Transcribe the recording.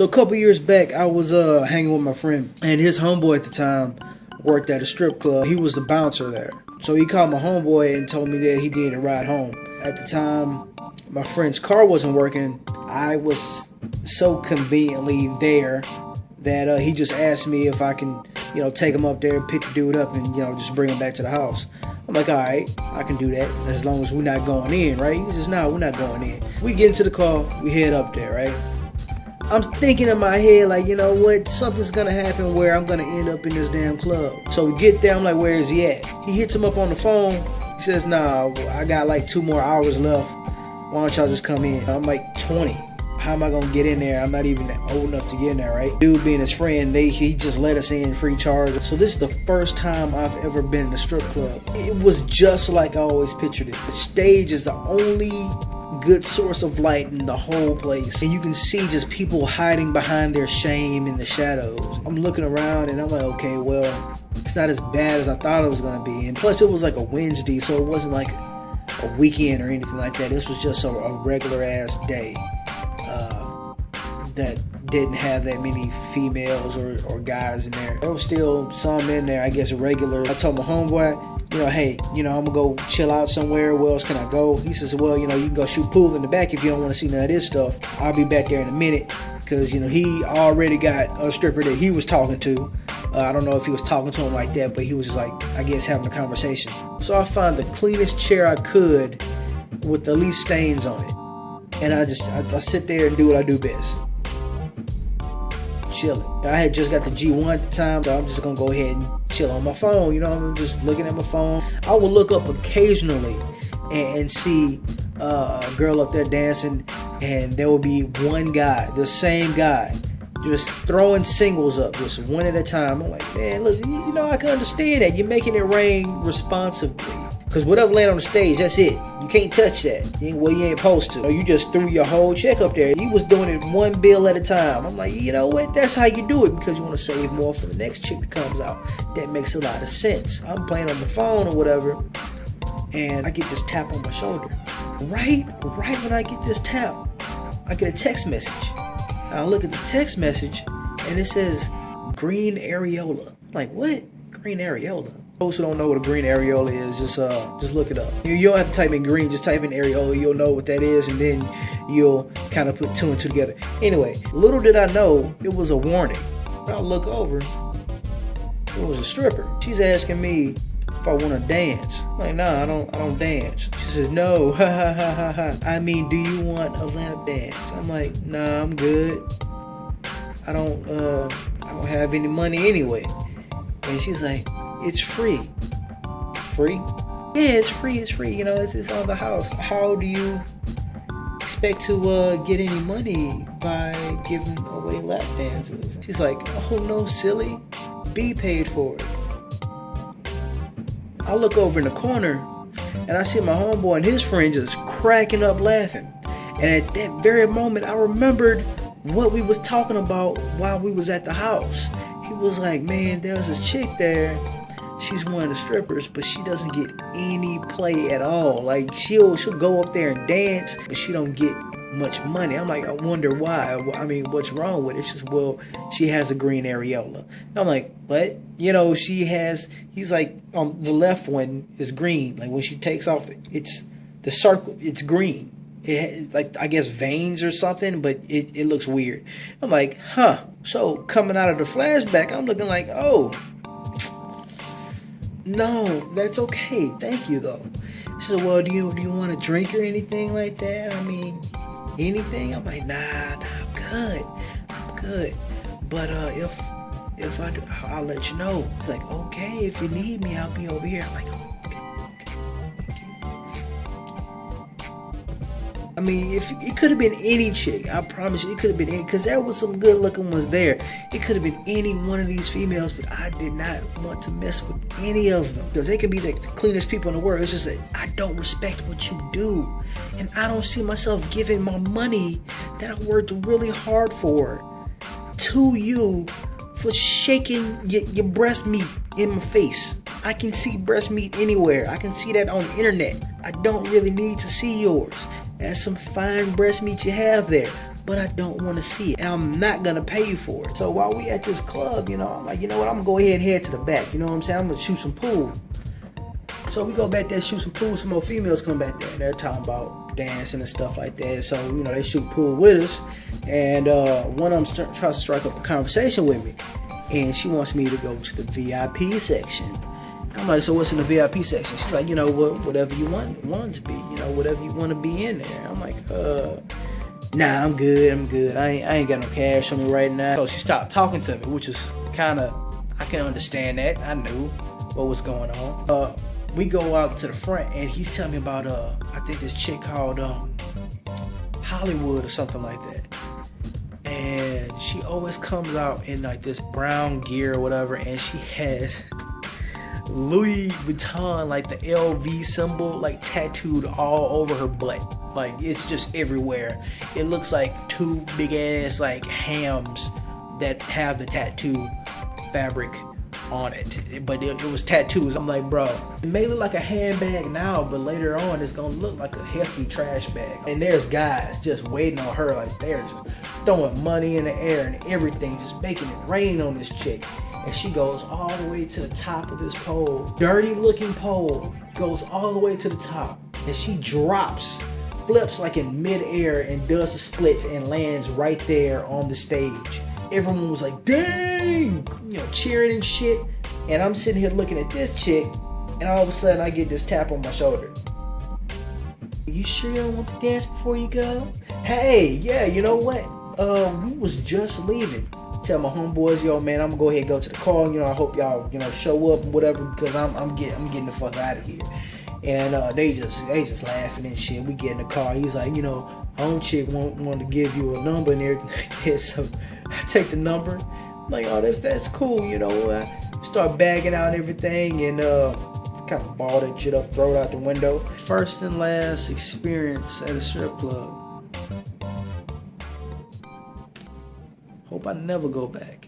So a couple years back, I was hanging with my friend, and his homeboy at the time worked at a strip club. He was the bouncer there. So he called my homeboy and told me that he needed a ride home. At the time, my friend's car wasn't working. I was so conveniently there that he just asked me if I can, take him up there, pick the dude up, and, just bring him back to the house. I'm like, all right, I can do that as long as we're not going in, right? He says, no, we're not going in. We get into the car, we head up there, right? I'm thinking in my head, like, you know what? Something's going to happen where I'm going to end up in this damn club. So we get there, I'm like, where is he at? He hits him up on the phone. He says, nah, I got like 2 more hours left. Why don't y'all just come in? I'm like 20. How am I going to get in there? I'm not even old enough to get in there, right? Dude being his friend, he just let us in free charge. So this is the first time I've ever been in a strip club. It was just like I always pictured it. The stage is the only good source of light in the whole place, and you can see just people hiding behind their shame in the shadows. I'm looking around and I'm like, okay, well, it's not as bad as I thought it was going to be. And plus it was like a Wednesday, so it wasn't like a weekend or anything like that. This was just a regular ass day that didn't have that many females or guys in there. There was still some in there, I guess, regular. I told my homeboy, hey, I'm gonna go chill out somewhere. Where else can I go? He says, well, you can go shoot pool in the back if you don't want to see none of this stuff. I'll be back there in a minute, because he already got a stripper that he was talking to. I don't know if he was talking to him like that, but he was just like, I guess, having a conversation. So I found the cleanest chair I could with the least stains on it, and I sit there and do what I do best. Chilling. I had just got the G1 at the time, so I'm just gonna go ahead and chill on my phone. I'm just looking at my phone. I will look up occasionally and see a girl up there dancing, and there will be one guy, the same guy, just throwing singles up, just one at a time. I'm like, man, look, I can understand that. You're making it rain responsibly. Because whatever land on the stage, that's it. You can't touch that. You ain't supposed to. You just threw your whole check up there. He was doing it one bill at a time. I'm like, you know what? That's how you do it, because you want to save more for the next chick that comes out. That makes a lot of sense. I'm playing on the phone or whatever, and I get this tap on my shoulder. Right when I get this tap, I get a text message. I look at the text message, and it says, green areola. I'm like, what? Green areola? Those who don't know what a green areola is, just look it up. You don't have to type in green, just type in areola. You'll know what that is, and then you'll kind of put 2 and 2 together. Anyway, little did I know it was a warning. I look over, it was a stripper. She's asking me if I want to dance. I'm like, nah, I don't dance. She says, no, ha ha ha ha ha. I mean, do you want a lap dance? I'm like, nah, I'm good. I don't have any money anyway. And she's like, it's free. Free? Yeah, it's free. It's on the house. How do you expect to get any money by giving away lap dances? She's like, oh no, silly. Be paid for it. I look over in the corner and I see my homeboy and his friend just cracking up laughing. And at that very moment, I remembered what we was talking about while we was at the house. He was like, man, there was this chick there. She's one of the strippers, but she doesn't get any play at all. Like, she'll go up there and dance, but she don't get much money. I'm like, I wonder why. I mean, what's wrong with it? She says, well, she has a green areola. I'm like, what? He's like, on the left one is green. Like, when she takes off, it's the circle, it's green. It has, like, I guess veins or something, but it looks weird. I'm like, huh. So coming out of the flashback, I'm looking like, oh, no, that's okay. Thank you, though. She said, well, do you want a drink or anything like that? I mean, anything? I'm like, nah, I'm good. But if I do, I'll let you know. It's like, okay, if you need me, I'll be over here. I'm like, okay. I mean, if it could have been any chick, I promise you, it could have been any, because there was some good looking ones there. It could have been any one of these females, but I did not want to mess with any of them, because they can be the cleanest people in the world. It's just that I don't respect what you do, and I don't see myself giving my money that I worked really hard for to you for shaking your breast meat in my face. I can see breast meat anywhere. I can see that on the internet. I don't really need to see yours. That's some fine breast meat you have there. but I don't want to see it, and I'm not gonna pay you for it. So while we at this club, you know, I'm like, you know what, I'm gonna go ahead and head to the back. You know what I'm saying? I'm gonna shoot some pool. So we go back there, shoot some pool. Some more females come back there. They're talking about dancing and stuff like that. So, you know, they shoot pool with us. And one of them tries to strike up a conversation with me. And she wants me to go to the VIP section. I'm like, so what's in the VIP section? She's like, you know, whatever you want it to be. You know, whatever you want to be in there. I'm like, nah, I'm good. I ain't got no cash on me right now. So she stopped talking to me, which is kind of, I can understand that. I knew what was going on. We go out to the front, and he's telling me about I think this chick called Hollywood or something like that. And she always comes out in like this brown gear or whatever, and she has Louis Vuitton, like the LV symbol, like tattooed all over her butt. Like, it's just everywhere. It looks like two big ass like hams that have the tattoo fabric on it, but it was tattoos. I'm like, bro, it may look like a handbag now, but later on it's gonna look like a hefty trash bag. And there's guys just waiting on her, like they're just throwing money in the air and everything, just making it rain on this chick. And she goes all the way to the top of this pole, dirty looking pole, goes all the way to the top, and she flips like in midair and does the splits and lands right there on the stage. Everyone was like, dang, you know, cheering and shit. And I'm sitting here looking at this chick, and all of a sudden I get this tap on my shoulder. You sure you don't want to dance before you go? Hey, yeah, you know what? We was just leaving. Tell my homeboys, yo, man, I'm gonna go ahead and go to the car. You know, I hope y'all, you know, show up and whatever, because I'm getting the fuck out of here. And they just laughing and shit. We get in the car. He's like, you know, home chick want to give you a number and everything. So I take the number. I'm like, oh, that's cool, you know. I start bagging out everything and kind of ball that shit up, throw it out the window. First and last experience at a strip club. Hope I never go back.